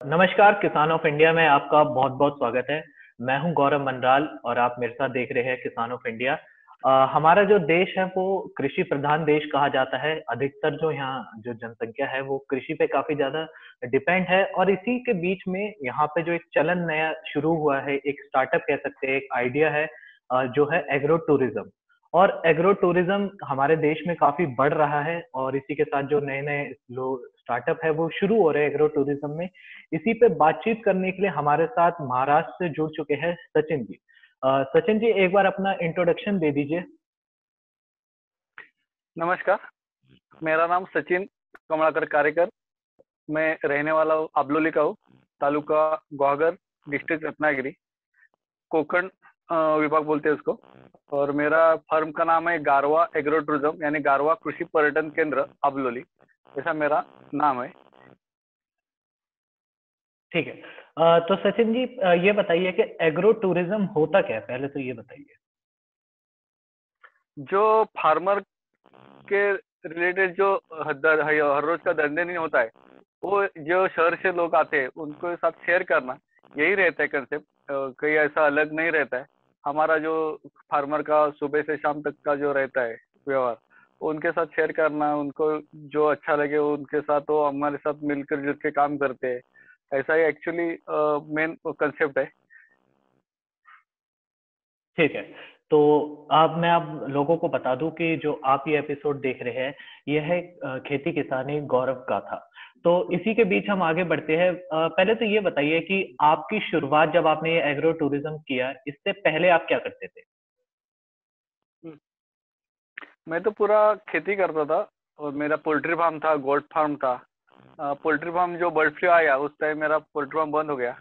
नमस्कार, किसान of India में आपका बहुत-बहुत स्वागत है। मैं हूं गौरव मंडराल और आप मेरे साथ देख रहे हैं किसान ऑफ इंडिया। हमारा जो देश है वो कृषि प्रधान देश कहा जाता है। अधिकतर जो यहाँ जो जनसंख्या है वो कृषि पे काफ़ी ज़्यादा डिपेंड है और इसी के बीच में यहाँ पे जो एक चलन नया शुरू हुआ है, एक स्टार्टअप कह सकते हैं, एक आइडिया है जो है एग्रो टूरिज़्म। और एग्रो टूरिज़्म हमारे देश में काफ़ी बढ़ रहा है और इसी के साथ जो नए-नए लोग स्टार्टअप है वो शुरू हो रहे हैं एग्रो टूरिज़्म में। इसी पे बातचीत करने के लिए हमारे साथ महाराष्ट्र से जुड़ चुके हैं सचिन जी। सचिन जी एक बार अपना इंट्रोडक्शन दे दीजिए। नमस्कार, मेरा नाम सचिन कमलाकर कारेकर। मैं रहने वाला हूँ आबलोली का हूँ, तालुका ग्वागर, डिस्ट्रिक्ट रत्नागिरी, कोकण विभाग बोलते हैं उसको। और मेरा फर्म का नाम है गारवा एग्रो टूरिज्म, यानी गारवा कृषि पर्यटन केंद्र आबलोली, ऐसा मेरा नाम है। ठीक है। तो सचिन जी ये बताइए कि एग्रो टूरिज्म होता क्या है? पहले तो ये बताइए। जो फार्मर के रिलेटेड जो हर रोज का धंधे नहीं होता है, वो जो शहर से लोग आते हैं उनको साथ शेयर करना, यही रहता है कंसेप्ट। कहीं ऐसा अलग नहीं रहता है। हमारा जो फार्मर का सुबह से शाम तक का जो रहता है व्यवहार, उनके साथ शेयर करना, उनको जो अच्छा लगे उनके साथ वो हमारे साथ मिलकर जुल के काम करते हैं। ऐसा ही एक्चुअली मेन कंसेप्ट है। ठीक है। तो अब मैं आप लोगों को बता दूं कि जो आप ये एपिसोड देख रहे हैं, ये है खेती किसानी गौरव का था। तो इसी के बीच हम आगे बढ़ते हैं। पहले तो ये बताइए कि आपकी शुरुआत जब आपने ये एग्रो टूरिज्म किया, इससे पहले आप क्या करते थे? मैं तो पूरा खेती करता था और मेरा पोल्ट्री फार्म था, गोट फार्म था। पोल्ट्री फार्म जो बर्ड फ्लू आया उस टाइम मेरा पोल्ट्री फार्म बंद हो गया।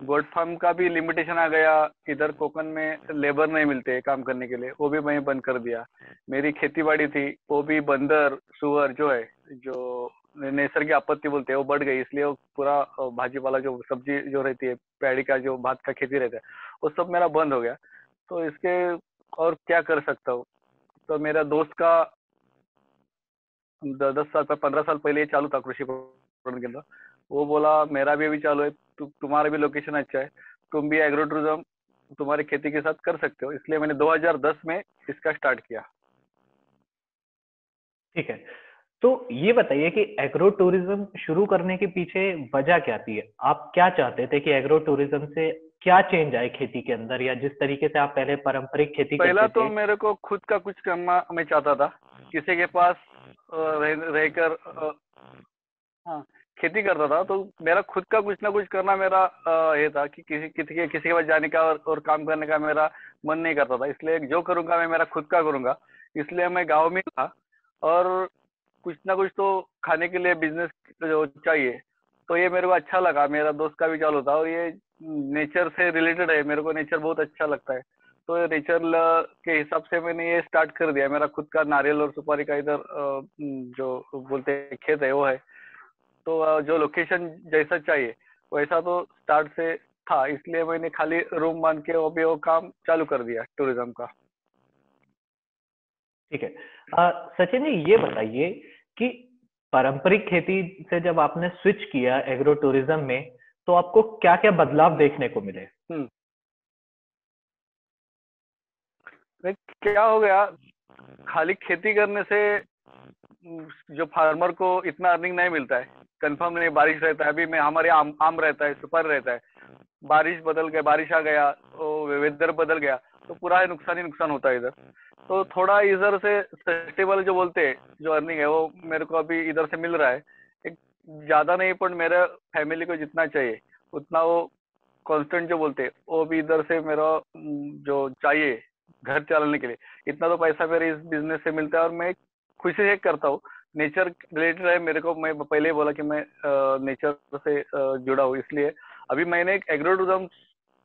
गोट फार्म का भी लिमिटेशन आ गया, इधर कोकण में लेबर नहीं मिलते काम करने के लिए, वो भी मैं बंद कर दिया। मेरी खेती बाड़ी थी, वो भी बंदर सुअर जो है, जो नैसर्गिक आपत्ति बोलते हैं, वो बढ़ गई। इसलिए वो पूरा भाजीपाला जो सब्जी जो रहती है, पैडी का जो भात का खेती रहता है, वो सब मेरा बंद हो गया। तो इसके और क्या कर सकता हूँ? तो मेरा दोस्त का 10 साल 15 साल पहले ये चालू था कृषि प्रबंधन केंद्र। वो बोला मेरा भी अभी चालू है, तुम्हारा भी लोकेशन अच्छा है, तुम भी एग्रो टूरिज्म तुम्हारी खेती के साथ कर सकते हो। इसलिए मैंने 2010 में इसका स्टार्ट किया। ठीक है। तो ये बताइए कि एग्रो टूरिज्म शुरू करने के पीछे वजह क्या थी? आप क्या चाहते थे कि एग्रो टूरिज्म से क्या चेंज आए खेती के अंदर, या जिस तरीके से आप पहले पारंपरिक खेती पहला करते तो थे? मेरे को खुद का कुछ करना मैं चाहता था, किसी के पास रहकर हाँ, खेती करता था। तो मेरा खुद का कुछ ना कुछ करना मेरा ये था कि किसी के पास जाने का और काम करने का मेरा मन नहीं करता था। इसलिए जो करूंगा मैं मेरा खुद का करूंगा। इसलिए मैं गांव में था और कुछ ना कुछ तो खाने के लिए बिजनेस जो चाहिए, तो ये मेरे को अच्छा लगा। मेरा दोस्त का भी चालू था और ये नेचर से रिलेटेड है, मेरे को नेचर बहुत अच्छा लगता है। तो ये नेचर के हिसाब से मैंने ये स्टार्ट कर दिया। मेरा खुद का नारियल और सुपारी का इधर जो बोलते हैं खेत है वो है। तो जो लोकेशन जैसा चाहिए वैसा तो स्टार्ट से था, इसलिए मैंने खाली रूम बांध के वो काम चालू कर दिया टूरिज्म का। ठीक है। सचिन जी ये बताइए कि पारंपरिक खेती से जब आपने स्विच किया एग्रो टूरिज्म में, तो आपको क्या-क्या बदलाव देखने को मिले? हम्म क्या हो गया, खाली खेती करने से जो फार्मर को इतना अर्निंग नहीं मिलता है। कंफर्म नहीं, बारिश रहता है, अभी में हमारे यहाँ आम रहता है, सुपारी रहता है। बारिश बदल गया, बारिश आ गया, तो वेदर बदल गया, तो पूरा है नुकसान ही नुकसान होता है इधर। तो थोड़ा इधर से सस्टेबल जो बोलते हैं जो अर्निंग है वो मेरे को अभी इधर से मिल रहा है। एक ज्यादा नहीं, पर मेरे फैमिली को जितना चाहिए उतना वो कांस्टेंट जो बोलते हैं वो भी इधर से मेरा जो चाहिए घर चलाने के लिए, इतना तो पैसा मेरे इस बिजनेस से मिलता है और मैं खुशी से करता हूँ। नेचर रिलेटेड है मेरे को, मैं पहले ही बोला कि मैं नेचर से जुड़ा हूँ। इसलिए अभी मैंने एक एग्रो टूरिज्म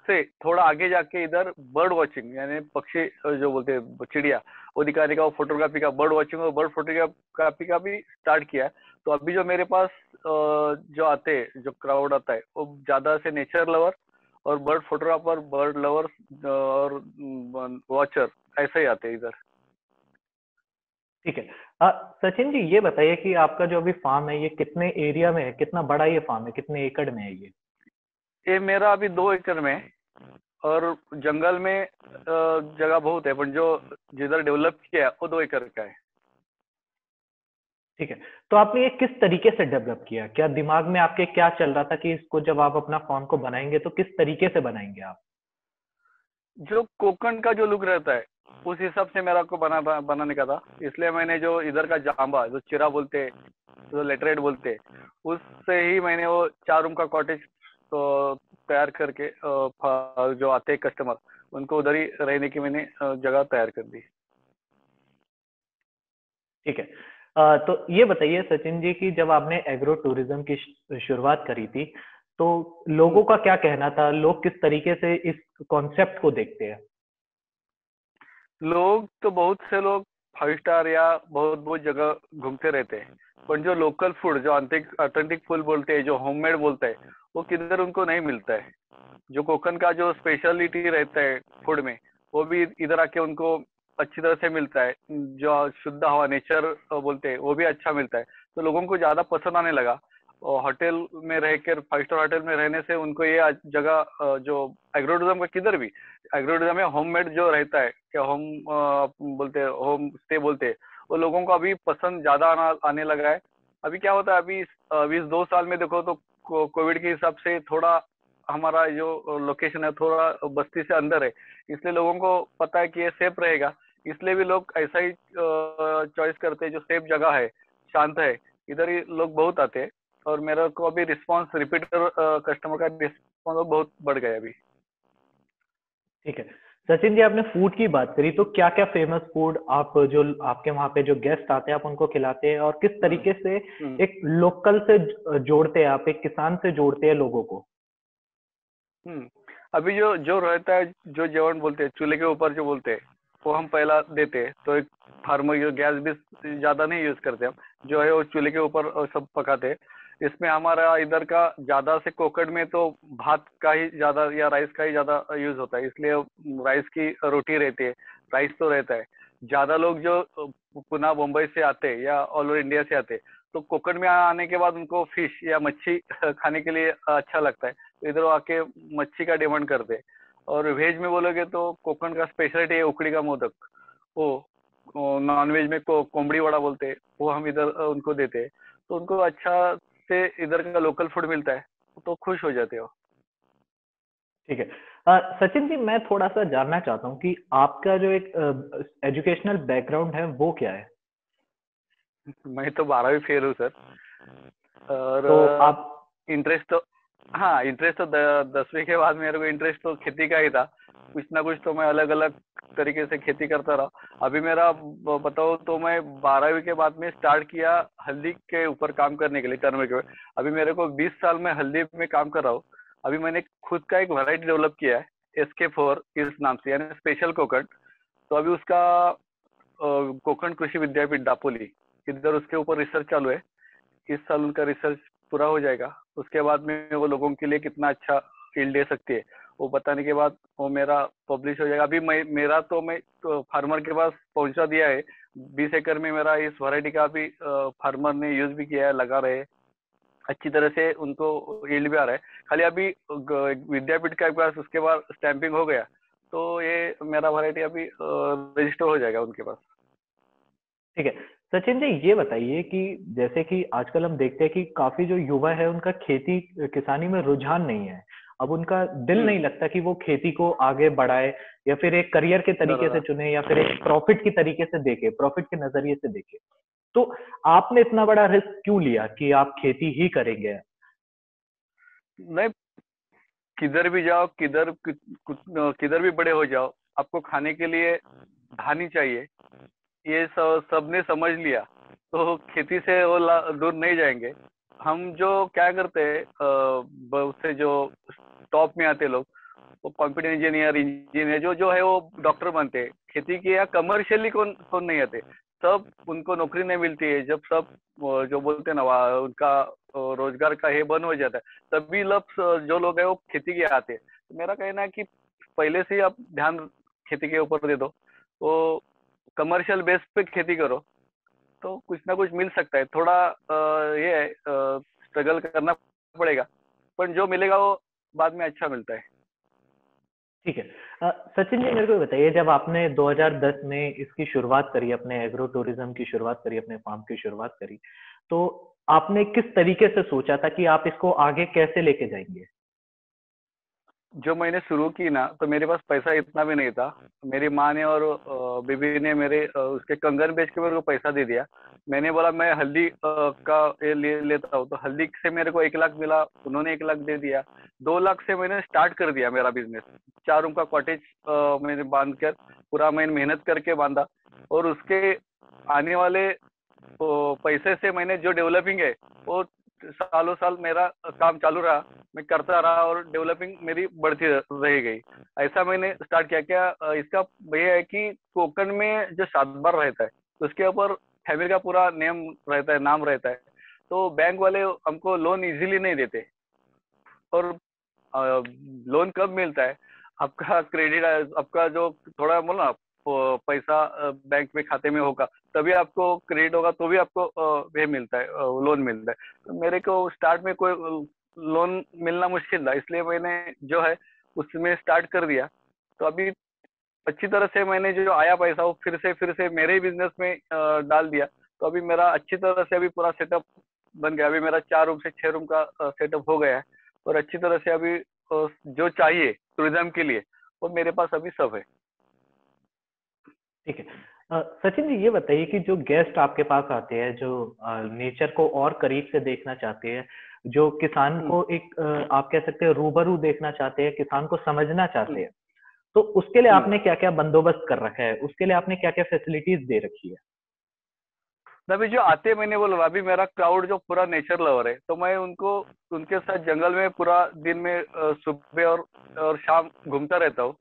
से थोड़ा आगे जाके इधर बर्ड वॉचिंग, यानी पक्षी जो बोलते हैं चिड़िया, वो दिखाने का, वो फोटोग्राफी का, बर्ड वॉचिंग और बर्ड फोटोग्राफी का भी स्टार्ट किया है। तो अभी जो मेरे पास जो आते हैं, जो क्राउड आता है, वो ज्यादा से नेचर लवर और बर्ड फोटोग्राफर, बर्ड लवर और वॉचर ऐसे ही आते हैं इधर। ठीक है। सचिन जी, ये बताइए कि आपका जो अभी फार्म है ये कितने एरिया में है, कितना बड़ा ये फार्म है, कितने एकड़ में है ये? ये मेरा अभी 2 एकड़ में है, और जंगल में जगह बहुत है, पर जो जिधर डेवलप किया है, वो 2 एकड़ का है। ठीक है। तो आपने ये किस तरीके से डेवलप किया? क्या दिमाग में आपके क्या चल रहा था कि इसको जब आप अपना फार्म को बनाएंगे तो किस तरीके से बनाएंगे आप? जो कोकण का जो लुक रहता है, उस हिसाब से मेरा को बनाने का था। इसलिए मैंने जो इधर का जांबा, जो चिरा बोलते, जो लेटरेट बोलते, उससे ही मैंने वो 4 रूम का कॉटेज तो तैयार करके जो आते हैं कस्टमर, उनको उधर ही रहने की मैंने जगह तैयार कर दी। ठीक है। तो ये बताइए सचिन जी कि जब आपने एग्रो टूरिज्म की शुरुआत करी थी, तो लोगों का क्या कहना था? लोग किस तरीके से इस कॉन्सेप्ट को देखते हैं? लोग तो बहुत से लोग 5 स्टार या बहुत बहुत जगह घूमते रहते हैं, पर जो लोकल फूड, जो ऑथेंटिक फूड बोलते हैं, जो होममेड बोलते हैं, वो किधर उनको नहीं मिलता है। जो कोकण का जो स्पेशलिटी रहता है फूड में, वो भी इधर आके उनको अच्छी तरह से मिलता है। जो शुद्ध हवा, नेचर बोलते हैं, वो भी अच्छा मिलता है, तो लोगों को ज्यादा पसंद आने लगा। और होटल में रहकर, 5 स्टार होटल में रहने से उनको ये जगह जो एग्रो टूरिज्म का, किधर भी एग्रो टूरिज्म में होममेड जो रहता है, क्या होम बोलते हैं, होम स्टे बोलते हैं, वो लोगों को अभी पसंद ज्यादा आने लगा है। अभी क्या होता है, अभी इस 2 साल में देखो तो कोविड के हिसाब से थोड़ा हमारा जो लोकेशन है थोड़ा बस्ती से अंदर है, इसलिए लोगों को पता है कि ये सेफ रहेगा। इसलिए भी लोग ऐसा ही चॉइस करते हैं, जो सेफ जगह है, शांत है, इधर ही लोग बहुत आते हैं। और मेरे को अभी रिस्पांस, रिपीटर कस्टमर का रिस्पांस बहुत बढ़ गया अभी। ठीक है। सचिन जी, आपने फूड की बात करी, तो क्या क्या फेमस फूड आप जो आपके वहां पे जो गेस्ट आते हैं आप उनको खिलाते हैं, और किस हम्म तरीके से हम्म एक लोकल से जोड़ते हैं, आप एक किसान से जोड़ते हैं लोगों को? हम्म अभी जो जो रहता है, जो जेवण बोलते हैं चूल्हे के ऊपर जो बोलते हैं, वो हम पहला देते हैं। तो एक फार्मर जो गैस भी ज्यादा नहीं यूज करते हम, जो है वो चूल्हे के ऊपर सब पकाते हैं। इसमें हमारा इधर का ज्यादा से कोकण में तो भात का ही ज्यादा या राइस का ही ज्यादा यूज होता है, इसलिए राइस की रोटी रहती है। राइस तो रहता है। ज्यादा लोग जो पुणे मुंबई से आते हैं या ऑल ओवर इंडिया से आते हैं, तो कोकण में आने के बाद उनको फिश या मच्छी खाने के लिए अच्छा लगता है, तो इधर आके मच्छी का डिमांड करते हैं। और वेज में बोलोगे तो कोकण का स्पेशलिटी है उकड़ी का मोदक। वो नॉन वेज में कोंबड़ी वड़ा बोलते हैं, वो हम इधर उनको देते हैं। तो उनको अच्छा से इधर का लोकल फूड मिलता है, तो खुश हो जाते हो। ठीक है। सचिन जी, मैं थोड़ा सा जानना चाहता हूँ कि आपका जो एक एजुकेशनल बैकग्राउंड है वो क्या है? मैं तो 12वीं फेल हूँ सर। तो और आप इंटरेस्ट तो, हाँ इंटरेस्ट तो 10वीं के बाद मेरे को इंटरेस्ट तो खेती का ही था। कुछ ना कुछ तो मैं अलग अलग तरीके से खेती करता रहा। अभी मेरा बताओ तो मैं 12वीं के बाद में स्टार्ट किया हल्दी के ऊपर काम करने के लिए, टर्मरिक के ऊपर। अभी मेरे को 20 साल में हल्दी में काम कर रहा हूँ। अभी मैंने खुद का एक वैरायटी डेवलप किया है, SK4 इस नाम से, यानी स्पेशल कोकण। तो अभी उसका कोकण कृषि विद्यापीठ दापोली, इधर उसके ऊपर रिसर्च चालू है। इस साल उनका रिसर्च पूरा हो जाएगा। उसके बाद में वो लोगों के लिए कितना अच्छा फील्ड दे सकती है, वो बताने के बाद वो मेरा पब्लिश हो जाएगा। अभी मैं तो फार्मर के पास पहुंचा दिया है। 20 एकड़ में मेरा इस वैरायटी का भी फार्मर ने यूज भी किया है, लगा रहे हैं। अच्छी तरह से उनको यील्ड भी आ रहा है। खाली अभी विद्यापीठ का पास उसके बाद स्टैंपिंग हो गया, तो ये मेरा वैरायटी अभी रजिस्टर हो जाएगा उनके पास। ठीक है। सचिन जी, ये बताइए कि जैसे कि आजकल हम देखते हैं कि काफी जो युवा है उनका खेती किसानी में रुझान नहीं है। अब उनका दिल हम्म नहीं लगता कि वो खेती को आगे बढ़ाए, या फिर एक करियर के तरीके से बराबर। चुने, या फिर एक प्रॉफिट की तरीके से देखे, प्रॉफिट के नजरिए से देखे। तो आपने इतना बड़ा रिस्क क्यों लिया कि आप खेती ही करेंगे? नहीं, किधर भी जाओ, किधर भी बड़े हो जाओ, आपको खाने के लिए धानी चाहिए। ये सबने समझ लिया, तो खेती से वो दूर नहीं जाएंगे। हम जो क्या करते हैं, बहुत से जो टॉप में आते लोग, वो कंप्यूटर इंजीनियर, इंजीनियर जो जो है वो डॉक्टर बनते हैं। खेती की या कमर्शियली कौन कौन नहीं आते। सब उनको नौकरी नहीं मिलती है, जब सब जो बोलते हैं ना, उनका रोजगार का ये बंद हो जाता है, तभी लोग, जो लोग है वो खेती के आते हैं। तो मेरा कहना है कि पहले से ही आप ध्यान खेती के ऊपर दे दो, वो कमर्शियल बेस पे खेती करो। तो कुछ ना कुछ मिल सकता है। थोड़ा ये है, स्ट्रगल करना पड़ेगा, पर जो मिलेगा वो बाद में अच्छा मिलता है। ठीक है। सचिन जी, मेरे को ये बताइए, जब आपने 2010 में इसकी शुरुआत करी, अपने एग्रो टूरिज्म की शुरुआत करी, अपने फार्म की शुरुआत करी, तो आपने किस तरीके से सोचा था कि आप इसको आगे कैसे लेके जाएंगे? जो मैंने शुरू की ना, तो मेरे पास पैसा इतना भी नहीं था। मेरी माँ ने और बीबी ने मेरे उसके कंगन बेच के मेरे को पैसा दे दिया। मैंने बोला मैं हल्दी का ये ले लेता हूँ, तो हल्दी से मेरे को 1 लाख मिला, उन्होंने 1 लाख दे दिया। 2 लाख से मैंने स्टार्ट कर दिया मेरा बिजनेस। 4 रूम का कॉटेज मैंने बांध कर, पूरा मैंने मेहनत करके बांधा, और उसके आने वाले पैसे से मैंने जो डेवलपिंग है वो सालों साल मेरा काम चालू रहा। मैं करता रहा और डेवलपिंग मेरी बढ़ती रह गई। ऐसा मैंने स्टार्ट किया। क्या इसका ये है कि कोकण में जो सातबार रहता है, उसके ऊपर फैमिली का पूरा नेम रहता है, नाम रहता है। तो बैंक वाले हमको लोन इजीली नहीं देते। और लोन कब मिलता है, आपका क्रेडिट, आपका जो थोड़ा बोलो ना पैसा बैंक में खाते में होगा, तभी आपको क्रेडिट होगा, तो भी आपको ये मिलता है, लोन मिलता है। तो मेरे को स्टार्ट में कोई लोन मिलना मुश्किल था, इसलिए मैंने जो है उसमें स्टार्ट कर दिया। तो अभी अच्छी तरह से मैंने जो आया पैसा वो फिर से मेरे ही बिजनेस में डाल दिया। तो अभी मेरा अच्छी तरह से अभी पूरा सेटअप बन गया। अभी मेरा 4 रूम से 6 रूम का सेटअप हो गया है, और अच्छी तरह से अभी जो चाहिए टूरिज्म के लिए वो मेरे पास अभी सब है। ठीक है। सचिन जी, ये बताइए कि जो गेस्ट आपके पास आते हैं, जो नेचर को और करीब से देखना चाहते हैं, जो किसान हम्म, को एक आप कह सकते हैं रूबरू देखना चाहते हैं, किसान को समझना चाहते हम्म, हैं, तो उसके लिए हम्म। आपने क्या क्या बंदोबस्त कर रखा है? उसके लिए आपने क्या क्या फैसिलिटीज दे रखी है? तो अभी जो आते हैं, मैंने बोला अभी मेरा क्राउड जो पूरा नेचर लवर है, तो मैं उनको उनके साथ जंगल में पूरा दिन में सुबह और शाम घूमता रहता हूँ।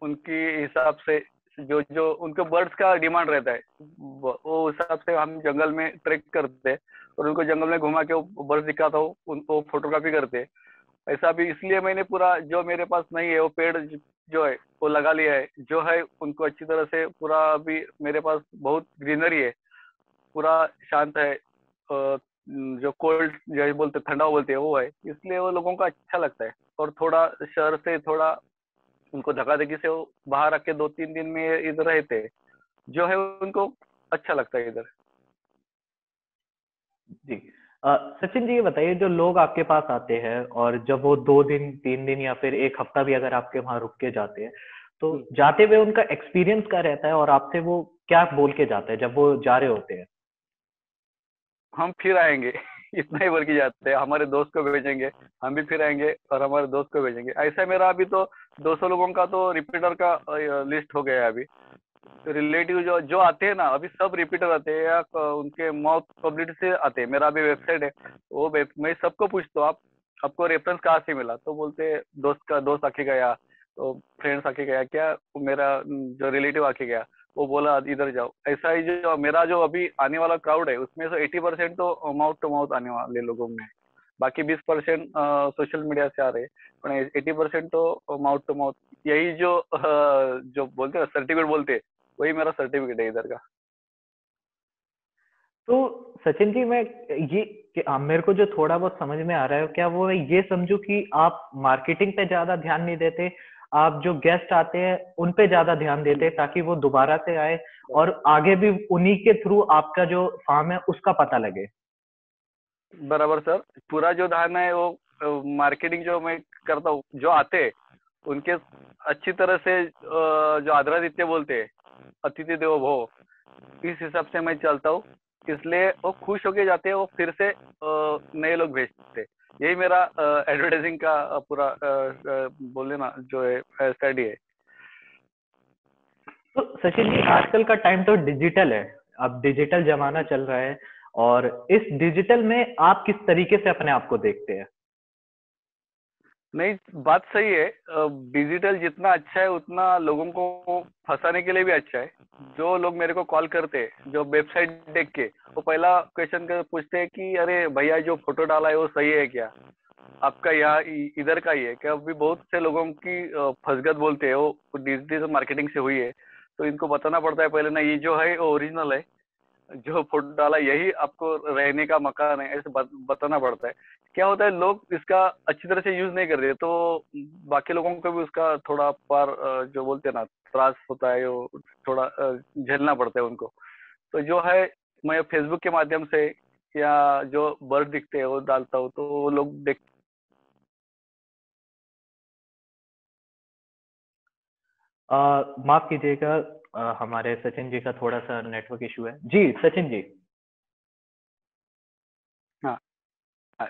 उनकी हिसाब से जो जो उनको बर्ड्स का डिमांड रहता है, वो हिसाब से हम जंगल में ट्रैक करते हैं, और उनको जंगल में घुमा के वो बर्ड्स दिखाता हूँ, उनको फोटोग्राफी करते हैं। ऐसा भी इसलिए मैंने पूरा जो मेरे पास नहीं है वो पेड़ जो है वो लगा लिया है, जो है उनको अच्छी तरह से पूरा। अभी मेरे पास बहुत ग्रीनरी है, पूरा शांत है। जो कोल्ड जो बोलते ठंडा बोलते हैं वो है, इसलिए वो लोगों को अच्छा लगता है। और थोड़ा शहर से थोड़ा उनको धक्का धक्की से वो बाहर आके 2-3 दिन में इधर रहते हैं, जो है उनको अच्छा लगता है इधर। जी। सचिन जी, ये बताइए, जो लोग आपके पास आते हैं और जब वो 2 दिन 3 दिन या फिर एक हफ्ता भी अगर आपके वहां रुक के जाते हैं, तो हम्म, जाते हुए उनका एक्सपीरियंस क्या रहता है और आपसे वो क्या बोल के जाते हैं जब वो जा रहे होते हैं? हम फिर आएंगे इतना ही बोल के जाते हैं। हमारे दोस्त को भेजेंगे, हम भी फिर आएंगे और हमारे दोस्त को भेजेंगे। ऐसा मेरा अभी तो 200 लोगों का तो रिपीटर का लिस्ट हो गया है अभी। रिलेटिव जो जो आते हैं ना, अभी सब रिपीटर आते हैं, या उनके माउथ पब्लिसिटी से आते हैं। मेरा अभी वेबसाइट है, वो मैं सबको पूछता हूँ, आप आपको रेफरेंस कहाँ से मिला, तो बोलते हैं दोस्त का दोस्त आके गया, तो फ्रेंड्स आके गया, क्या मेरा जो रिलेटिव आके गया, वो बोला इधर जाओ। ऐसा ही जो मेरा जो अभी आने वाला क्राउड है, उसमें से 80% तो माउथ टू माउथ आने वाले लोगों में है। बाकी 20% सोशल मीडिया से आ रहे हैं, पर 80% तो माउथ टू माउथ। यही जो जो बोलते हैं सर्टिफिकेट बोलते हैं, वही मेरा सर्टिफिकेट है इधर का। तो सचिन जी, मैं ये कि मेरे को जो थोड़ा बहुत समझ में आ रहा है, क्या वो ये समझू कि आप मार्केटिंग पे ज्यादा ध्यान नहीं देते, आप जो गेस्ट आते हैं उन पे ज्यादा ध्यान देते हैं ताकि वो दोबारा से आए और आगे भी उन्हीं के थ्रू आपका जो फार्म है उसका पता लगे? बराबर सर, पूरा जो धारणा है वो मार्केटिंग जो मैं करता हूँ, जो आते हैं उनके अच्छी तरह से जो आदरातिथ्य बोलते हैं, अतिथि देवो भव, इस हिसाब से मैं चलता हूँ। इसलिए वो खुश होके जाते हैं, वो फिर से नए लोग भेजते हैं। यही मेरा एडवर्टाइजिंग का पूरा बोले ना जो है स्टडी है। तो सचिन जी, आजकल का टाइम तो डिजिटल है, अब डिजिटल जमाना चल रहा है, और इस डिजिटल में आप किस तरीके से अपने आप को देखते हैं? नहीं, बात सही है। डिजिटल जितना अच्छा है उतना लोगों को फंसाने के लिए भी अच्छा है। जो लोग मेरे को कॉल करते हैं, जो वेबसाइट देख के, वो पहला क्वेश्चन कर पूछते हैं कि अरे भैया जो फोटो डाला है वो सही है क्या, आपका यहाँ इधर का ही है क्या। अभी बहुत से लोगों की फसगत बोलते हैं वो डिजिटल मार्केटिंग से हुई है। तो इनको बताना पड़ता है पहले ना, ये जो है वो ओरिजिनल है, जो फोटो डाला यही आपको रहने का मकान है, ऐसे बताना पड़ता है। क्या होता है, लोग इसका अच्छी तरह से यूज नहीं कर रहे, तो बाकी लोगों को भी उसका थोड़ा पार जो बोलते हैं ना त्रास होता है, वो थोड़ा झेलना पड़ता है उनको। तो जो है मैं फेसबुक के माध्यम से या जो बर्ड दिखते हैं वो डालता हूँ, तो वो लोग देख। माफ कीजिएगा, हमारे सचिन जी का थोड़ा सा नेटवर्क इशू है। जी सचिन जी। हाँ, हाँ,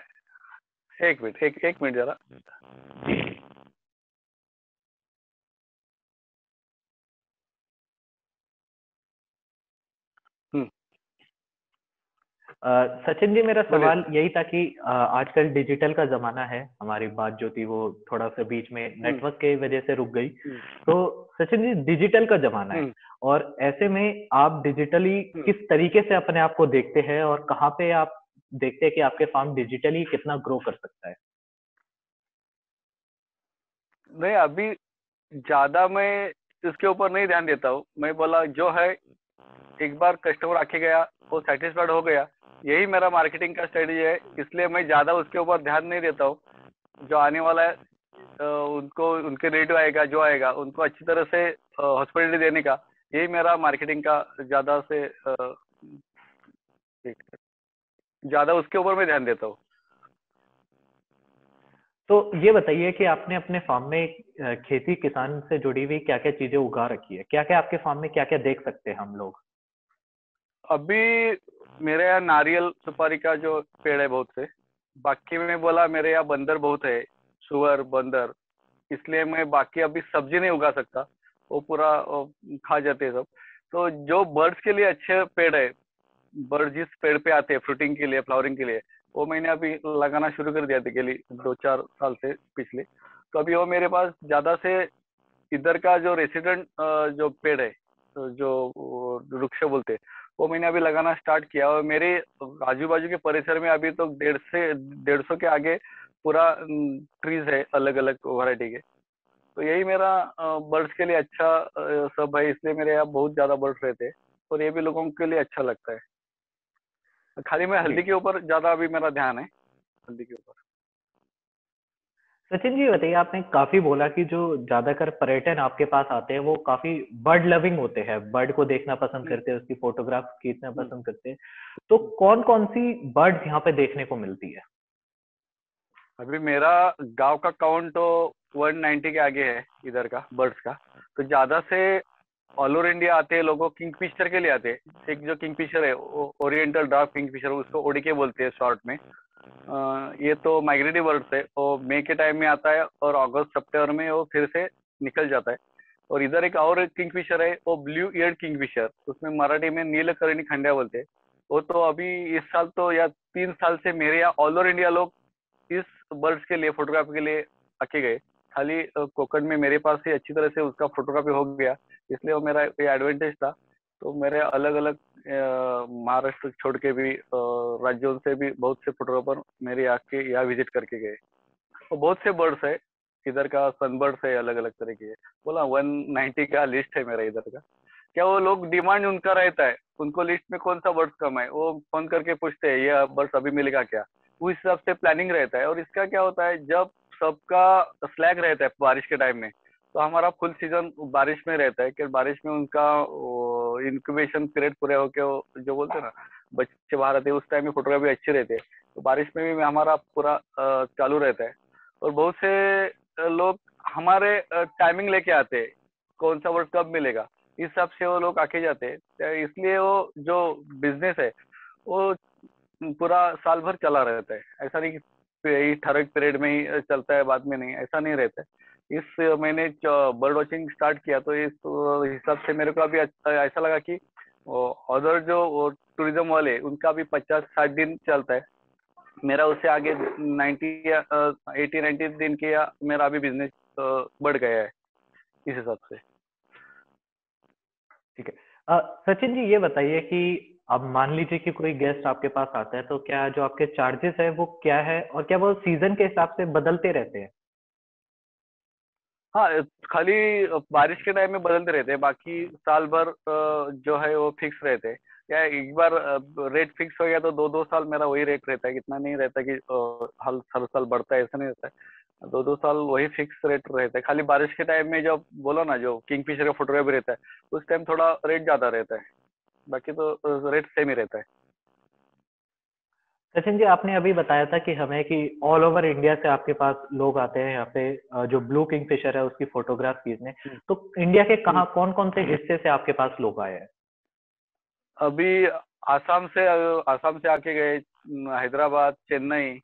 एक मिनट, एक मिनट जरा। जी हम्म, सचिन जी, मेरा बोलिए। सवाल यही था कि आजकल डिजिटल का जमाना है। हमारी बात जो थी वो थोड़ा सा बीच में हम्म, नेटवर्क के वजह से रुक गई। हम्म, तो सचिन जी, डिजिटल का जमाना है हम्म, और ऐसे में आप डिजिटली हम्म। किस तरीके से अपने आप को देखते हैं और कहाँ पे आप देखते हैं कि आपके फार्म डिजिटली कितना ग्रो कर सकता है? नहीं, अभी ज्यादा मैं इसके ऊपर नहीं ध्यान देता हूँ। मैं बोला जो है, एक बार कस्टमर आके गया, वो सेटिस्फाइड हो गया, यही मेरा मार्केटिंग का स्ट्रेटेजी है। इसलिए मैं ज्यादा उसके ऊपर ध्यान नहीं देता हूँ। जो आने वाला है उनको, उनके रेडियो आएगा, जो आएगा उनको अच्छी तरह से हॉस्पिटलिटी देने का, यही मेरा मार्केटिंग का ज्यादा से ज्यादा उसके ऊपर मैं ध्यान देता हूँ। तो ये बताइए कि आपने अपने फार्म में खेती किसान से जुड़ी हुई क्या क्या चीजें उगा रखी है? क्या क्या आपके फार्म में क्या क्या देख सकते हैं हम लोग? अभी मेरे यहाँ नारियल सुपारी का जो पेड़ है बहुत से। बाकी में बोला मेरे यहाँ बंदर बहुत है, सुअर बंदर, इसलिए मैं बाकी अभी सब्जी नहीं उगा सकता। वो पूरा खा जाते हैं सब। तो जो बर्ड्स के लिए अच्छे पेड़ है, बर्ड जिस पेड़ पे आते हैं फ्रूटिंग के लिए, फ्लावरिंग के लिए, वो मैंने अभी लगाना शुरू कर दिया था के लिए 2-4 साल से पिछले। तो अभी वो मेरे पास ज्यादा से इधर का जो रेसिडेंट जो पेड़ है, जो वृक्ष बोलते हैं, वो मैंने अभी लगाना स्टार्ट किया। और मेरे आजू बाजू के परिसर में अभी तो 150 के आगे पूरा ट्रीज है अलग अलग वैरायटी के। तो यही मेरा बर्ड्स के लिए अच्छा सब है, इसलिए मेरे यहाँ बहुत ज्यादा बर्ड्स रहते हैं। और ये भी लोगों के लिए अच्छा लगता है। खाली मैं जी हल्दी के ऊपर ज्यादा अभी मेरा ध्यान है, हल्दी के ऊपर। सचिन जी, बताइए, आपने काफी बोला कि जो ज्यादातर पर्यटन आपके पास आते हैं वो काफी बर्ड लविंग होते हैं, बर्ड को देखना पसंद हम्म, करते हैं, उसकी फोटोग्राफ खींचना हम्म, पसंद करते हैं। तो हम्म। कौन कौन सी बर्ड्स यहाँ पे देखने को मिलती है? अभी मेरा गांव का काउंट तो 190 के आगे है इधर का बर्ड्स का। तो ज्यादा से ऑल ओवर इंडिया आते हैं लोगों, किंगफिशर के लिए आते हैं। एक जो किंगफिशर है, ओरिएंटल डार्क किंगफिशर, उसको ओडीके बोलते हैं शॉर्ट में। ये तो माइग्रेटिव बर्ड्स है, वो मई के टाइम में आता है और अगस्त सितंबर में वो फिर से निकल जाता है। और इधर एक और किंगफिशर है, वो ब्लू ईयर्ड किंगफिशर, उसमें मराठी में नीलकर्णी खंड्या बोलते हैं। वो तो अभी इस साल तो या 3 साल से मेरे यहाँ ऑल ओवर इंडिया लोग इस बर्ड्स के लिए फोटोग्राफी के लिए आके गए। खाली कोकण में मेरे पास ही अच्छी तरह से उसका फोटोग्राफी हो गया, इसलिए वो मेरा ये एडवांटेज था। तो मेरे अलग अलग महाराष्ट्र छोड़ के भी राज्यों से भी बहुत से फोटोग्राफर मेरे आके यहाँ विजिट करके गए। और बहुत से बर्ड्स है इधर का, सनबर्ड्स है अलग अलग तरह के। बोला 190 का लिस्ट है मेरा इधर का। क्या वो लोग डिमांड उनका रहता है, उनको लिस्ट में कौन सा बर्ड्स कम है, वो फोन करके पूछते हैं ये बर्ड्स अभी मिलेगा क्या। उस हिसाब से प्लानिंग रहता है। और इसका क्या होता है, जब सबका स्लैग रहता है बारिश के टाइम में, तो हमारा फुल सीजन बारिश में रहता है कि बारिश में उनका इंक्यूबेशन पीरियड पूरे होके जो बोलते हैं ना बच्चे बाहर आते हैं, उस टाइम में फोटोग्राफी अच्छी रहती है। तो बारिश में भी हमारा पूरा चालू रहता है। और बहुत से लोग हमारे टाइमिंग लेके आते हैं, कौन सा वर्ड कब मिलेगा, इस हिसाब से वो लोग आके जाते हैं। तो इसलिए वो जो बिजनेस है वो पूरा साल भर चला रहता है। ऐसा नहीं कि ठरक पीरियड में ही चलता है, बाद में नहीं, ऐसा नहीं रहता है। इस मैंने बर्ड वॉचिंग स्टार्ट किया तो इस हिसाब से मेरे को अभी ऐसा लगा कि अदर जो टूरिज्म वाले उनका भी 50-60 दिन चलता है, मेरा उससे आगे 90 या 80-90 दिन के या मेरा अभी बिजनेस बढ़ गया है इस हिसाब से। ठीक है। सचिन जी, ये बताइए कि अब मान लीजिए कि कोई गेस्ट आपके पास आता है, तो क्या जो आपके चार्जेस है वो क्या है और क्या वो सीजन के हिसाब से बदलते रहते हैं? हाँ, खाली बारिश के टाइम में बदलते रहते हैं, बाकी साल भर जो है वो फिक्स रहते हैं। क्या है, एक बार रेट फिक्स हो गया तो 2-2 साल मेरा वही रेट रहता है, इतना नहीं रहता कि हर साल बढ़ता है, ऐसा नहीं रहता है। 2-2 साल वही फिक्स रेट रहता है। खाली बारिश के टाइम में जब बोलो ना, जो किंगफिशर का फोटोग्राफी रहता है उस टाइम थोड़ा रेट ज्यादा रहता है, बाकी तो रेट सेम ही रहता है। सचिन जी, आपने अभी बताया था कि हमें कि ऑल ओवर इंडिया से आपके पास लोग आते हैं यहाँ पे जो ब्लू किंगफिशर है उसकी फोटोग्राफ खींचने। हम्म, तो इंडिया के हम्म। कहाँ कौन कौन से हिस्से से आपके पास लोग आए हैं? अभी आसाम से आके गए, हैदराबाद, चेन्नई,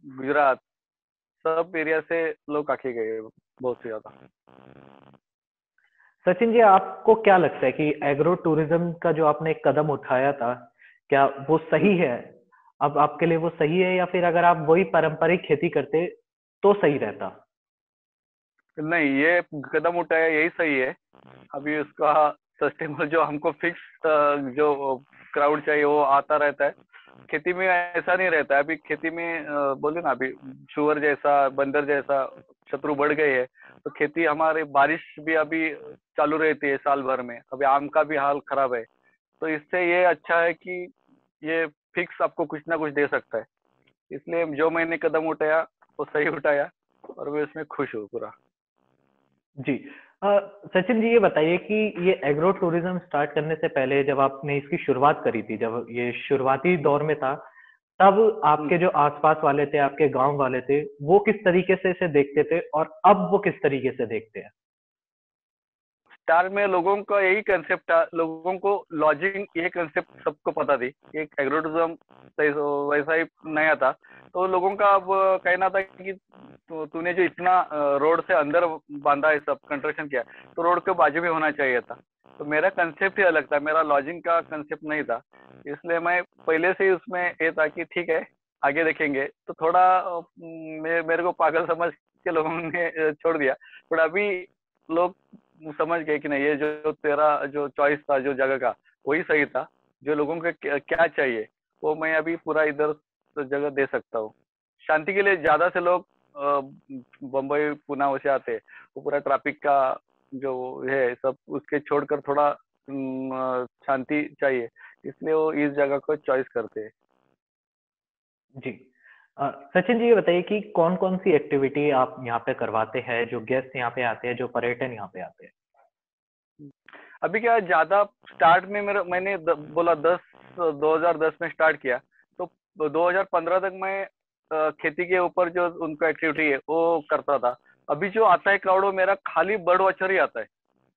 गुजरात, सब एरिया से लोग आके गए, बहुत से ज्यादा। सचिन जी, आपको क्या लगता है कि एग्रो टूरिज्म का जो आपने एक कदम उठाया था, क्या वो हम्म। सही है? अब आपके लिए वो सही है, या फिर अगर आप वही पारंपरिक खेती करते तो सही रहता? नहीं, ये कदम उठाया यही सही है। अभी उसका सस्टेनेबल जो हमको फिक्स जो क्राउड चाहिए वो आता रहता है। खेती में ऐसा नहीं रहता है। अभी खेती में बोले ना, अभी शुअर जैसा, बंदर जैसा शत्रु बढ़ गए हैं, तो खेती हमारे बारिश भी अभी चालू रहती है साल भर में। अभी आम का भी हाल खराब है, तो इससे ये अच्छा है कि ये फिक्स आपको कुछ ना कुछ दे सकता है। इसलिए जो मैंने कदम उठाया वो सही उठाया, और मैं उसमें खुश हूँ पूरा। जी। अ, सचिन जी, ये बताइए कि ये एग्रो टूरिज्म स्टार्ट करने से पहले जब आपने इसकी शुरुआत करी थी, जब ये शुरुआती दौर में था, तब हम्म। आपके जो आसपास वाले थे, आपके गांव वाले थे, वो किस तरीके से इसे देखते थे और अब वो किस तरीके से देखते हैं? स्टार में लोगों का यही कंसेप्ट था, लोगों को लॉजिंग ये कंसेप्ट सबको पता थी, एक एग्रोटूरिज्म वैसा ही नया था। तो लोगों का अब कहना था कि तूने जो इतना रोड से अंदर बांधा है, सब कंस्ट्रक्शन किया, तो रोड के बाजू में होना चाहिए था। तो मेरा कंसेप्ट ही अलग था, मेरा लॉजिंग का कंसेप्ट नहीं था। इसलिए मैं पहले से ही उसमें ये था कि ठीक है, आगे देखेंगे। तो थोड़ा मेरे को पागल समझ के लोगों ने छोड़ दिया। पर अभी लोग समझ गए कि नहीं, ये जो तेरा जो चॉइस था जो जगह का, वही सही था। जो लोगों को क्या चाहिए वो मैं अभी पूरा इधर जगह दे सकता हूँ। शांति के लिए ज्यादा से लोग बम्बई पुणे से आते हैं, वो पूरा ट्रैफिक का जो है सब उसके छोड़कर थोड़ा शांति चाहिए, इसलिए वो इस जगह को चॉइस करते हैं। जी। सचिन जी, ये बताइए कि कौन कौन सी एक्टिविटी आप यहाँ पे करवाते हैं, जो गेस्ट यहाँ पे आते हैं, जो पर्यटन यहाँ पे आते हैं? अभी क्या है, ज्यादा स्टार्ट में मैंने बोला 2010 में स्टार्ट किया, तो 2015 तक मैं खेती के ऊपर जो उनका एक्टिविटी है वो करता था। अभी जो आता है क्राउड वो मेरा खाली बर्ड वॉचर ही आता है,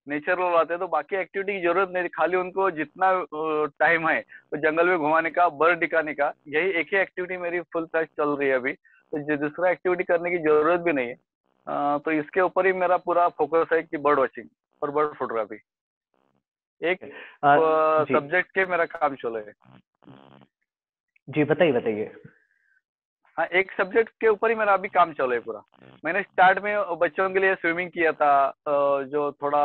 नेचर लोग आते हैं, तो बाकी एक्टिविटी की जरूरत नहीं। खाली उनको जितना टाइम है तो जंगल में घुमाने का, बर्ड दिखाने का, यही एक ही एक्टिविटी मेरी फुल फ्लैश चल रही है अभी। तो दूसरा एक्टिविटी करने की जरूरत भी नहीं है। तो इसके ऊपर ही मेरा पूरा फोकस है कि बर्ड वॉचिंग और बर्ड फोटोग्राफी, एक अ, जी। सब्जेक्ट के मेरा काम चल रहा है। जी, बताइए बताइए। हाँ, एक सब्जेक्ट के ऊपर ही मेरा अभी काम चल रहा है पूरा। मैंने स्टार्ट में बच्चों के लिए स्विमिंग किया था, जो थोड़ा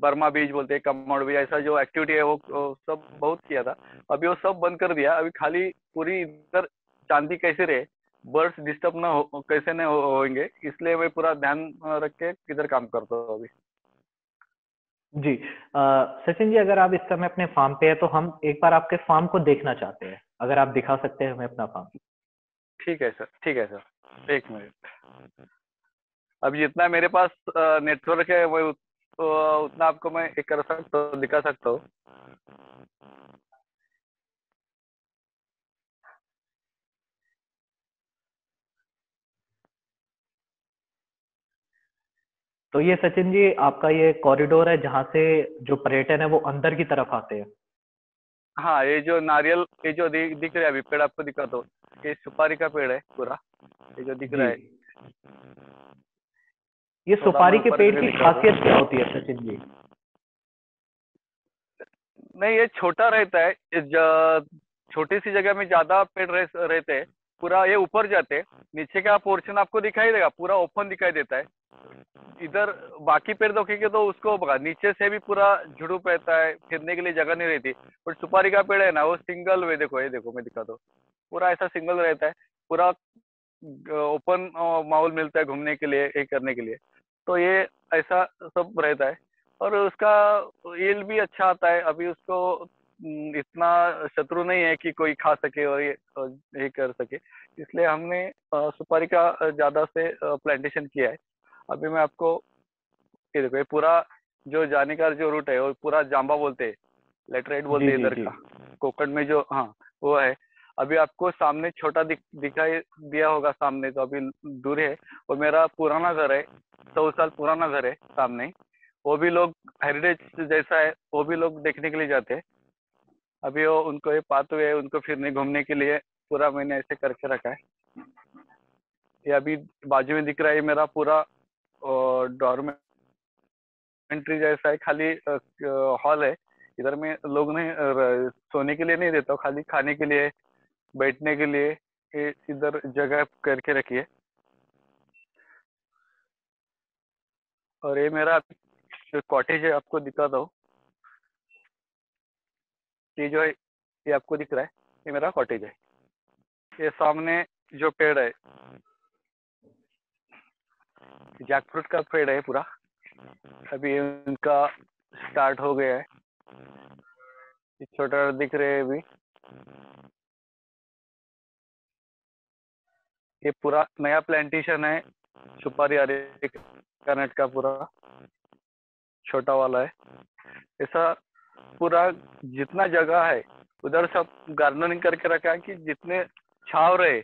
बर्मा बीच बोलते हैं, कमोड बीच, ऐसा जो एक्टिविटी है वो सब बहुत किया था। अभी वो सब बंद कर दिया। अभी खाली पूरी इधर शांति कैसे रहे, बर्ड्स डिस्टर्ब ना हो, कैसे नहीं होंगे, इसलिए मैं पूरा ध्यान रख के इधर काम करता हूँ अभी। जी। सचिन जी, अगर आप इस समय अपने फार्म पे है तो हम एक बार आपके फार्म को देखना चाहते हैं, अगर आप दिखा सकते हैं हमें अपना फार्म। ठीक है सर, ठीक है सर, एक मिनट। अब जितना मेरे पास नेटवर्क है वो उतना आपको मैं एक कर सकता हूँ, दिखा सकता हूँ। तो ये सचिन जी, आपका ये कॉरिडोर है जहाँ से जो पर्यटन है वो अंदर की तरफ आते हैं? हाँ, ये जो नारियल, ये जो दिख रहा है अभी पेड़, आपको दिखा दो, ये सुपारी का पेड़ है पूरा, ये जो दिख जी। रहा है। ये थोड़ा मैं सुपारी के ऊपर पेड़ करके की दिखा दूँ। खासियत क्या होती है सचिन जी? नहीं, ये छोटा रहता है, छोटी सी जगह में ज्यादा पेड़ रहते हैं। पूरा ये ऊपर जाते हैं, नीचे का पोर्शन आपको दिखाई देगा, पूरा ओपन दिखाई देता है। इधर बाकी पेड़ देखेंगे तो उसको बघा, नीचे से भी पूरा झुड़ूप रहता है, फिरने के लिए जगह नहीं रहती। पर सुपारी का पेड़ है ना, वो सिंगल वे, देखो ये देखो मैं दिखा दो, पूरा ऐसा सिंगल रहता है। पूरा ओपन माहौल मिलता है घूमने के लिए, ये करने के लिए। तो ये ऐसा सब रहता है। और उसका यील्ड भी अच्छा आता है। अभी उसको इतना शत्रु नहीं है कि कोई खा सके और ये कर सके, इसलिए हमने सुपारी का ज्यादा से प्लांटेशन किया है। अभी मैं आपको ये देखो, ये पूरा जो जाने का जो रूट है वो पूरा जाम्बा बोलते हैं, लेटराइट बोलते जी हैं जी इधर जी। का, कोकण में जो, हाँ वो है। अभी आपको सामने छोटा दिखाई दिया होगा सामने, तो अभी दूर है। और मेरा पुराना घर है, 100 साल पुराना घर है सामने। वो भी लोग हेरिटेज जैसा है, वो भी लोग देखने के लिए जाते हैं। अभी वो उनको ये पाथवे है, उनको फिरने घूमने के लिए पूरा मैंने ऐसे करके रखा है। ये अभी बाजू में दिख रहा है, ये मेरा पूरा डॉर्मेंट्री जैसा है, खाली हॉल है। इधर में लोग नहीं सोने के लिए नहीं देता हूँ, खाली खाने के लिए, बैठने के लिए ये इधर जगह करके रखी है। और ये मेरा जो कॉटेज है आपको दिखाता हूँ। ये जो है, ये आपको दिख रहा है, ये मेरा कॉटेज है। ये सामने जो पेड़ है, जैकफ्रूट का पेड़ है पूरा। अभी उनका स्टार्ट हो गया है, ये छोटा दिख रहे है अभी। ये पूरा नया प्लांटेशन है, सुपारी अरेबिका नट का पूरा छोटा वाला है। ऐसा पूरा जितना जगह है उधर सब गार्डनिंग करके रखा है, कि जितने छाव रहे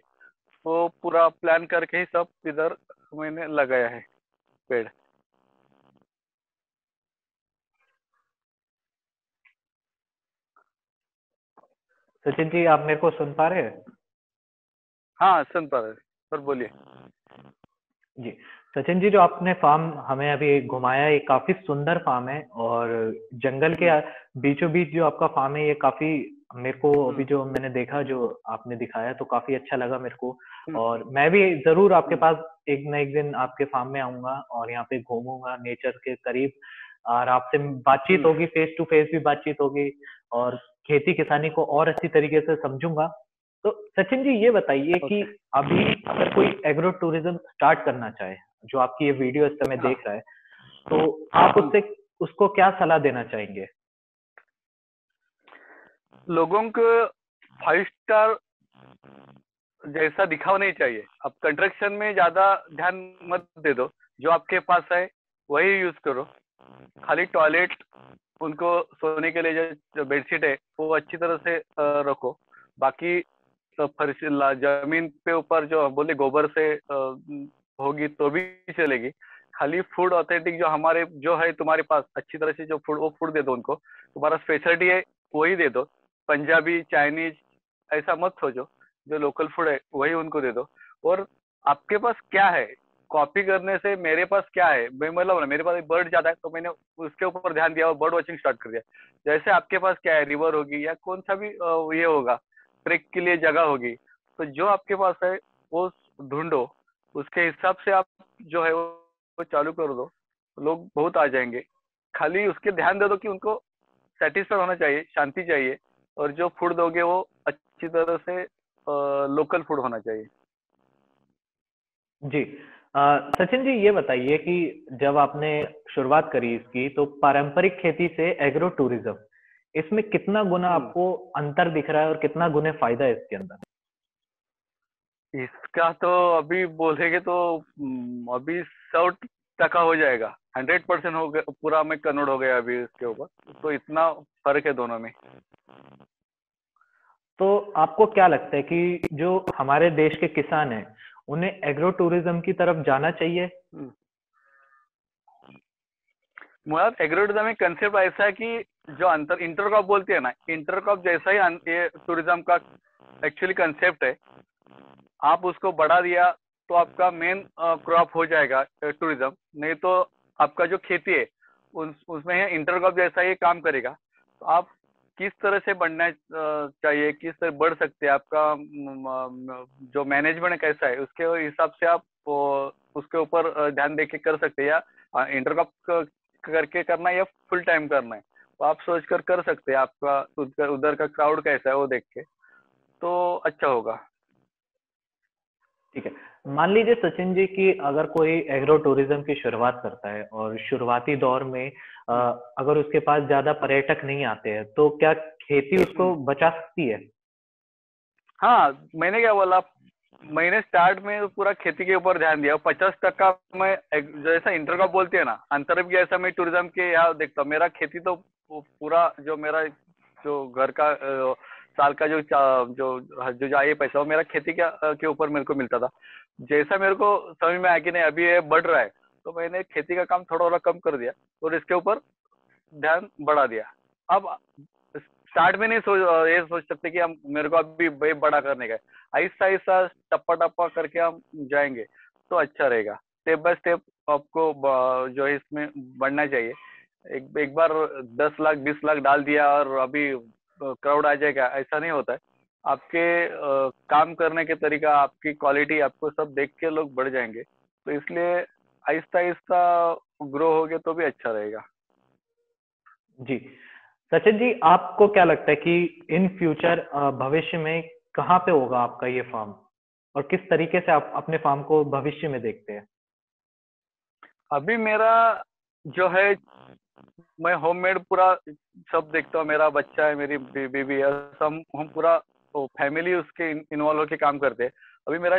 वो पूरा प्लान करके ही सब इधर मैंने लगाया है पेड़। सचिन जी, आप मेरे को सुन पा रहे हैं? हाँ सुन पा रहे, पर बोलिए। जी। सचिन जी, जो आपने फार्म हमें अभी घुमाया, ये काफी सुंदर फार्म है, और जंगल के हम्म बीचों बीच जो आपका फार्म है, ये काफी, मेरे को अभी हम्म जो मैंने देखा, जो आपने दिखाया, तो काफी अच्छा लगा मेरे को। हम्म और मैं भी जरूर आपके हम्म पास एक ना एक दिन आपके फार्म में आऊंगा और यहाँ पे घूमूंगा नेचर के करीब, और आपसे बातचीत हम्म होगी, फेस टू फेस भी बातचीत होगी, और खेती किसानी को और अच्छी तरीके से समझूंगा। तो सचिन जी, ये बताइए कि ओके। अभी अगर कोई एग्रो टूरिज्म स्टार्ट करना चाहे, जो आपकी ये वीडियो इस समय हाँ। देख रहा है, तो आप हम्म। उससे उसको क्या सलाह देना चाहेंगे? लोगों को 5 स्टार जैसा दिखावा नहीं चाहिए। अब कंस्ट्रक्शन में ज्यादा ध्यान मत दे दो, जो आपके पास है वही यूज करो। खाली टॉयलेट, उनको सोने के लिए जो बेडशीट है वो अच्छी तरह से रखो। बाकी तो फर्श जमीन पे ऊपर जो बोले गोबर से होगी तो भी चलेगी। खाली फूड ऑथेंटिक जो हमारे जो है तुम्हारे पास अच्छी तरह से जो फूड, वो फूड दे दो उनको। तुम्हारा स्पेशलिटी है वही दे दो, पंजाबी चाइनीज ऐसा मत सोचो। जो लोकल फूड है वही उनको दे दो। और आपके पास क्या है, कॉपी करने से मेरे पास क्या है, मैं मतलब ना, मेरे पास एक बर्ड ज्यादा है तो मैंने उसके ऊपर ध्यान दिया और बर्ड वॉचिंग स्टार्ट कर दिया। जैसे आपके पास क्या है, रिवर होगी या कौन सा भी ये होगा, ट्रेक के लिए जगह होगी, तो जो आपके पास है वो ढूंढो, उसके हिसाब से आप जो है वो चालू कर दो, लोग बहुत आ जाएंगे। खाली उसके ध्यान दे दो कि उनको सेटिस्फाइड होना चाहिए, शांति चाहिए, और जो फूड दोगे वो अच्छी तरह से लोकल फूड होना चाहिए। जी। सचिन जी, ये बताइए कि जब आपने शुरुआत करी इसकी, तो पारंपरिक खेती से एग्रो टूरिज्म, इसमें कितना गुना हम्म। आपको अंतर दिख रहा है और कितना गुना फायदा है इसके अंदर? इसका तो अभी बोलेंगे तो अभी 100% हो जाएगा, 100% हो गया, पूरा में कन्वर्ट हो गया अभी इसके ऊपर। तो इतना फर्क है दोनों में। तो आपको क्या लगता है कि जो हमारे देश के किसान हैं, उन्हें एग्रो टूरिज्म की तरफ जाना चाहिए? हम्म। मुराद, एग्रोटूरिज्म में कंसेप्ट ऐसा है कि जो अंतर इंटरक्रॉप बोलते हैं ना, इंटरक्रॉप जैसा ही ये टूरिज्म का एक्चुअली कंसेप्ट है। आप उसको बढ़ा दिया तो आपका मेन क्रॉप हो जाएगा टूरिज्म। नहीं तो आपका जो खेती है उसमें इंटरक्रॉप जैसा ही काम करेगा। तो आप किस तरह से बढ़ना चाहिए, किस तरह बढ़ सकते हैं, आपका जो मैनेजमेंट कैसा है उसके हिसाब से आप उसके ऊपर ध्यान दे के कर सकते हैं। या इंटरक्रॉप करके करना है या फुल टाइम करना है, तो आप सोच कर सकते हैं। आपका उधर का क्राउड कैसा है वो देख के, तो अच्छा होगा। ठीक है। मान लीजिए सचिन जी कि अगर कोई एग्रो टूरिज्म की शुरुआत करता है और शुरुआती दौर में हम्म, अगर उसके पास ज्यादा पर्यटक नहीं आते हैं तो क्या खेती उसको हम्म। बचा सकती है? हाँ, मैंने क्या बोला, मैंने स्टार्ट में पूरा खेती के ऊपर ध्यान दिया, 50% मैं जैसा इंटर का बोलते हैं ना, अंतर भी ऐसा मैं टूरिज्म के यहाँ देखता हूँ। मेरा खेती तो पूरा जो मेरा जो घर का साल का जो आए पैसा वो मेरा खेती के ऊपर मेरे को मिलता था। जैसा मेरे को समझ में आया कि नहीं अभी ये बढ़ रहा है, तो मैंने खेती का काम थोड़ा थोड़ा कम कर दिया और इसके ऊपर ध्यान बढ़ा दिया। अब स्टार्ट में नहीं ये सोच सकते कि हम मेरे को अभी बड़ा करने का है। आहिस्ता आहिस्ता टप्पा टप्पा करके हम जाएंगे तो अच्छा रहेगा। स्टेप बाय स्टेप आपको जो है इसमें बढ़ना चाहिए। एक बार 10 लाख 20 लाख डाल दिया और अभी क्राउड आ जाएगा, ऐसा नहीं होता है। आपके काम करने के तरीका, आपकी क्वालिटी, आपको सब देख के लोग बढ़ जाएंगे। तो इसलिए आहिस्ता आहिस्ता ग्रो हो गए तो भी अच्छा रहेगा। जी। सचिन जी, आपको क्या लगता है कि इन फ्यूचर भविष्य में कहाँ पे होगा आपका ये फार्म, और किस तरीके से आप अपने फार्म को भविष्य में देखते हैं? अभी मेरा जो है, मैं होममेड पूरा सब देखता हूँ। मेरा बच्चा है, मेरी बीवी है, हम पूरा फैमिली उसके इन्वॉल्व होके काम करते हैं। अभी मेरा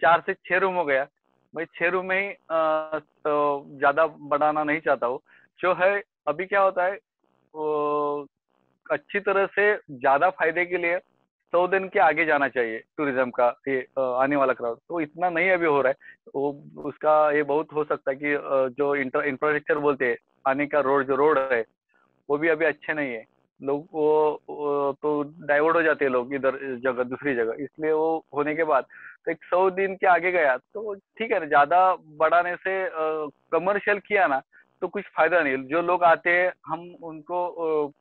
4 से 6 रूम हो गया। मैं 6 रूम में ही तो ज्यादा बढ़ाना नहीं चाहता हूँ। जो है अभी क्या होता है, वो अच्छी तरह से ज्यादा फायदे के लिए 100 दिन के आगे जाना चाहिए टूरिज्म का। ये आने वाला क्राउड तो इतना नहीं अभी हो रहा है। वो उसका ये बहुत हो सकता है कि जो इंफ्रास्ट्रक्चर बोलते हैं, आने का जो रोड है वो भी अभी अच्छे नहीं है। लोग वो तो डाइवर्ट हो जाते हैं लोग इधर जगह दूसरी जगह, इसलिए वो होने के बाद तो एक 100 दिन के आगे गया तो ठीक है ना। ज्यादा बढ़ाने से कमर्शियल किया ना तो कुछ फायदा नहीं। जो लोग आते हैं हम उनको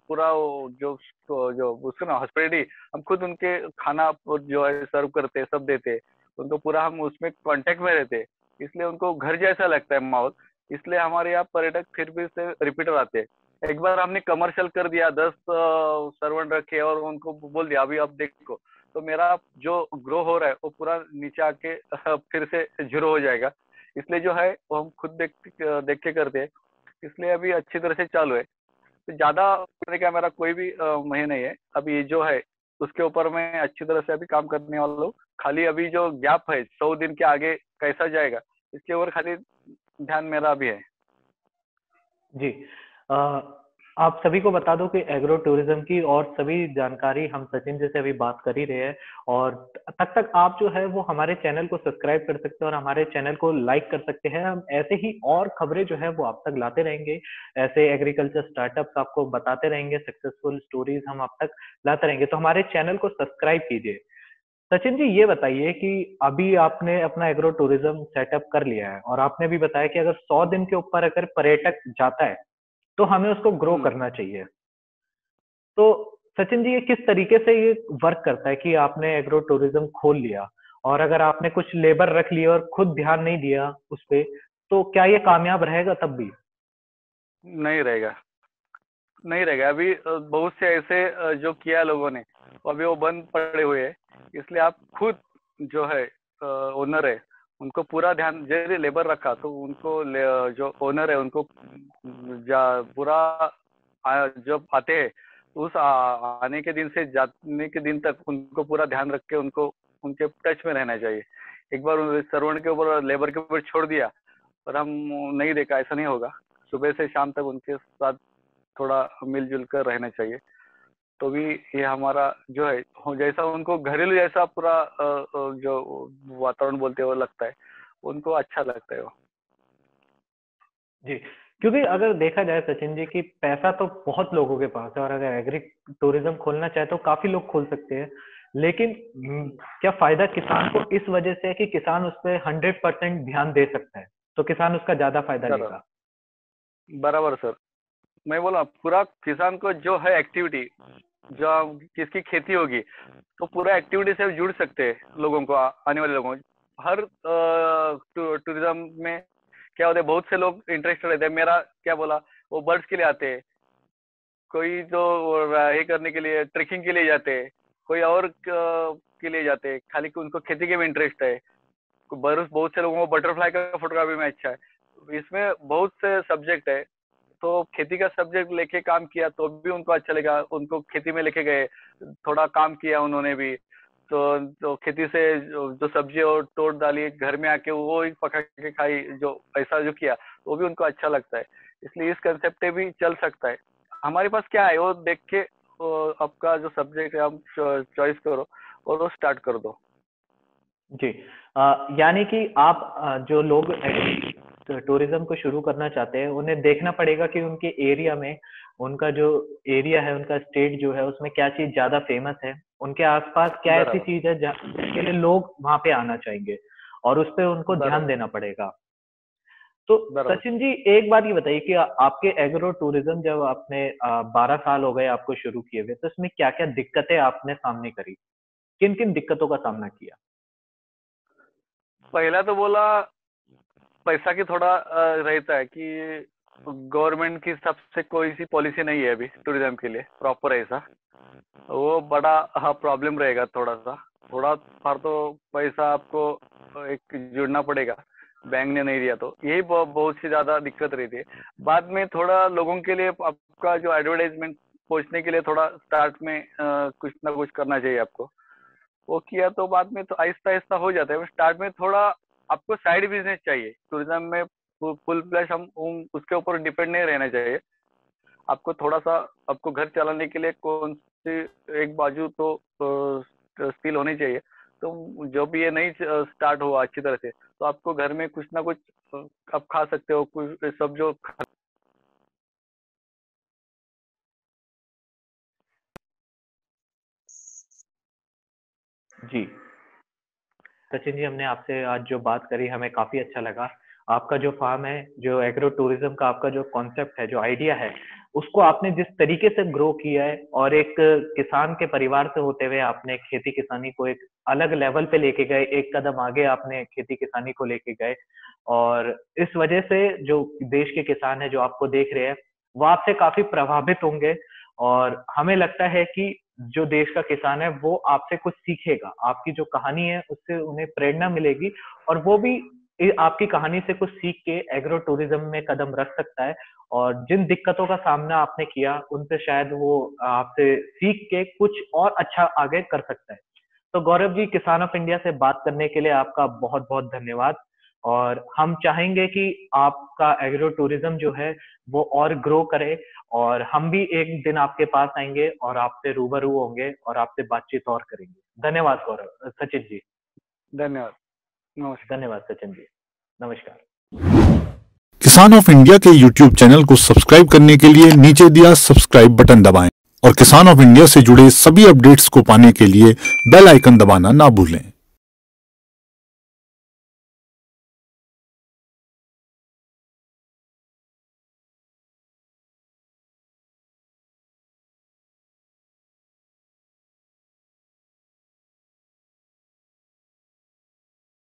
पूरा जो उसको ना हॉस्पिटलिटी, हम खुद उनके खाना जो है सर्व करते हैं, सब देते हैं उनको। पूरा हम उसमें कांटेक्ट में रहते हैं, इसलिए उनको घर जैसा लगता है माहौल। इसलिए हमारे यहाँ पर्यटक फिर भी से रिपीटर आते हैं। एक बार हमने कमर्शियल कर दिया, 10 सर्वेंट रखे और उनको बोल दिया अभी आप देखो, तो मेरा जो ग्रो हो रहा है वो पूरा नीचे आके फिर से जीरो हो जाएगा। इसलिए जो है वो हम खुद देख के करते हैं। इसलिए अभी अच्छी तरह से चालू है। तो ज्यादा करने का मेरा कोई भी महीने नहीं है। अभी ये जो है उसके ऊपर मैं अच्छी तरह से अभी काम करने वाला हूँ। खाली अभी जो गैप है 100 दिन के आगे कैसा जाएगा, इसके ऊपर खाली ध्यान मेरा भी है। जी। अ, आप सभी को बता दो कि एग्रो टूरिज्म की और सभी जानकारी हम सचिन जी से अभी बात कर ही रहे हैं। और तब तक आप जो है वो हमारे चैनल को सब्सक्राइब कर सकते हैं और हमारे चैनल को लाइक कर सकते हैं। हम ऐसे ही और खबरें जो है वो आप तक लाते रहेंगे। ऐसे एग्रीकल्चर स्टार्टअप्स आपको बताते रहेंगे, सक्सेसफुल स्टोरीज हम आप तक लाते रहेंगे। तो हमारे चैनल को सब्सक्राइब कीजिए। सचिन जी, ये बताइए कि अभी आपने अपना एग्रो टूरिज्म सेटअप कर लिया है और आपने भी बताया कि अगर 100 दिन के ऊपर अगर पर्यटक जाता है तो हमें उसको ग्रो हम्म। करना चाहिए। तो सचिन जी, ये किस तरीके से ये वर्क करता है कि आपने एग्रो टूरिज्म खोल लिया और अगर आपने कुछ लेबर रख लिए और खुद ध्यान नहीं दिया उस पे, तो क्या ये कामयाब रहेगा तब भी? नहीं रहेगा, नहीं रहेगा। अभी बहुत से ऐसे जो किया लोगों ने, अभी वो बंद पड़े हुए हैं। इसलिए आप खुद जो है ओनर है, उनको पूरा ध्यान, जैसे लेबर रखा तो उनको जो ओनर है उनको पूरा जब आते हैं उस आने के दिन से जाने के दिन तक उनको पूरा ध्यान रख के उनको उनके टच में रहना चाहिए। एक बार सर्वेंट के ऊपर, लेबर के ऊपर छोड़ दिया और हम नहीं देखा, ऐसा नहीं होगा। सुबह से शाम तक उनके साथ थोड़ा मिलजुल कर रहना चाहिए। तो भी ये हमारा जो है जैसा उनको घरेलू जैसा पूरा जो वातावरण बोलते हैं वो लगता है, उनको अच्छा लगता है वो। जी। क्योंकि अगर देखा जाए सचिन जी कि पैसा तो बहुत लोगों के पास है और अगर एग्री टूरिज्म खोलना चाहे तो काफी लोग खोल सकते हैं। लेकिन क्या फायदा किसान को इस वजह से है कि किसान उस पर 100% ध्यान दे सकता है, तो किसान उसका ज्यादा फायदा बराबर, लेगा। बराबर सर। मैं बोला पूरा किसान को जो है एक्टिविटी, जो किसकी खेती होगी, तो पूरा एक्टिविटी से जुड़ सकते हैं लोगों को, आने वाले लोगों को। हर टूरिज्म में क्या होता है, बहुत से लोग इंटरेस्टेड रहते हैं। मेरा क्या बोला, वो बर्ड्स के लिए आते हैं, कोई तो ये करने के लिए ट्रेकिंग के लिए जाते हैं, कोई और के लिए जाते हैं, खाली उनको खेती के में इंटरेस्ट है। बहुत से लोगों को बटरफ्लाई का फोटोग्राफी में अच्छा है। इसमें बहुत से सब्जेक्ट है, तो खेती का सब्जेक्ट लेके काम किया तो भी उनको अच्छा लगा, उनको खेती में लेके गए, थोड़ा काम किया उन्होंने भी, तो खेती से जो सब्जी और तोड़ डाली घर में आके वो ही पका के खाई, जो ऐसा जो किया वो भी उनको अच्छा लगता है। इसलिए इस कंसेप्ट पे भी चल सकता है। हमारे पास क्या है वो देख के आपका जो सब्जेक्ट है आप चॉइस करो और वो स्टार्ट कर दो। जी, यानी कि आप जो लोग टूरिज्म को शुरू करना चाहते हैं उन्हें देखना पड़ेगा कि उनके एरिया में, उनका जो एरिया है, उनका स्टेट जो है उसमें क्या चीज ज्यादा फेमस है, उनके आसपास क्या ऐसी बराबर चीज है जिसके लिए लोग वहां पे आना चाहेंगे, और उस पर उनको ध्यान बराबर देना पड़ेगा। तो बराबर। सचिन जी, एक बात ये बताइए कि आपके एग्रो टूरिज्म जब आपने 12 साल हो गए आपको शुरू किए हुए, तो इसमें क्या क्या दिक्कतें आपने सामने करी, किन किन दिक्कतों का सामना किया? पहला तो बोला पैसा की थोड़ा रहता है कि गवर्नमेंट की हिसाब से कोई सी पॉलिसी नहीं है अभी टूरिज्म के लिए प्रॉपर ऐसा, वो बड़ा प्रॉब्लम रहेगा। थोड़ा फार तो पैसा आपको एक जुड़ना पड़ेगा, बैंक ने नहीं दिया तो यही बहुत सी ज्यादा दिक्कत रहती है। बाद में थोड़ा लोगों के लिए आपका जो एडवर्टाइजमेंट पहुंचने के लिए थोड़ा स्टार्ट में कुछ ना कुछ करना चाहिए आपको, वो किया तो बाद में तो आहिस्ता आहिस्ता हो जाता है। स्टार्ट में थोड़ा आपको साइड बिजनेस चाहिए टूरिज्म में, फुल फ्लैश हम उसके ऊपर डिपेंड नहीं रहना चाहिए। आपको थोड़ा सा आपको घर चलाने के लिए कौन सी एक बाजू तो स्किल होनी चाहिए। तो जो भी ये नहीं स्टार्ट हुआ अच्छी तरह से तो आपको घर में कुछ ना कुछ आप खा सकते हो, कुछ सब जो जी सचिन जी, हमने आपसे आज जो बात करी हमें काफी अच्छा लगा। आपका जो फार्म है, जो एग्रो टूरिज्म का आपका जो कॉन्सेप्ट है, जो आइडिया है, उसको आपने जिस तरीके से ग्रो किया है, और एक किसान के परिवार से होते हुए आपने खेती किसानी को एक अलग लेवल पे लेके गए, एक कदम आगे आपने खेती किसानी को लेके गए, और इस वजह से जो देश के किसान है जो आपको देख रहे हैं वो आपसे काफी प्रभावित होंगे, और हमें लगता है कि जो देश का किसान है वो आपसे कुछ सीखेगा, आपकी जो कहानी है उससे उन्हें प्रेरणा मिलेगी, और वो भी आपकी कहानी से कुछ सीख के एग्रो टूरिज्म में कदम रख सकता है, और जिन दिक्कतों का सामना आपने किया उनसे शायद वो आपसे सीख के कुछ और अच्छा आगे कर सकता है। तो गौरव जी, किसान ऑफ इंडिया से बात करने के लिए आपका बहुत बहुत धन्यवाद, और हम चाहेंगे कि आपका एग्रो टूरिज्म जो है वो और ग्रो करे, और हम भी एक दिन आपके पास आएंगे और आपसे रूबरू होंगे और आपसे बातचीत और करेंगे। धन्यवाद गौरव, सचिन जी। धन्यवाद, नमस्कार। धन्यवाद सचिन जी, नमस्कार। किसान ऑफ इंडिया के यूट्यूब चैनल को सब्सक्राइब करने के लिए नीचे दिया सब्सक्राइब बटन दबाएं और किसान ऑफ इंडिया से जुड़े सभी अपडेट्स को पाने के लिए बेल आइकन दबाना ना भूलें।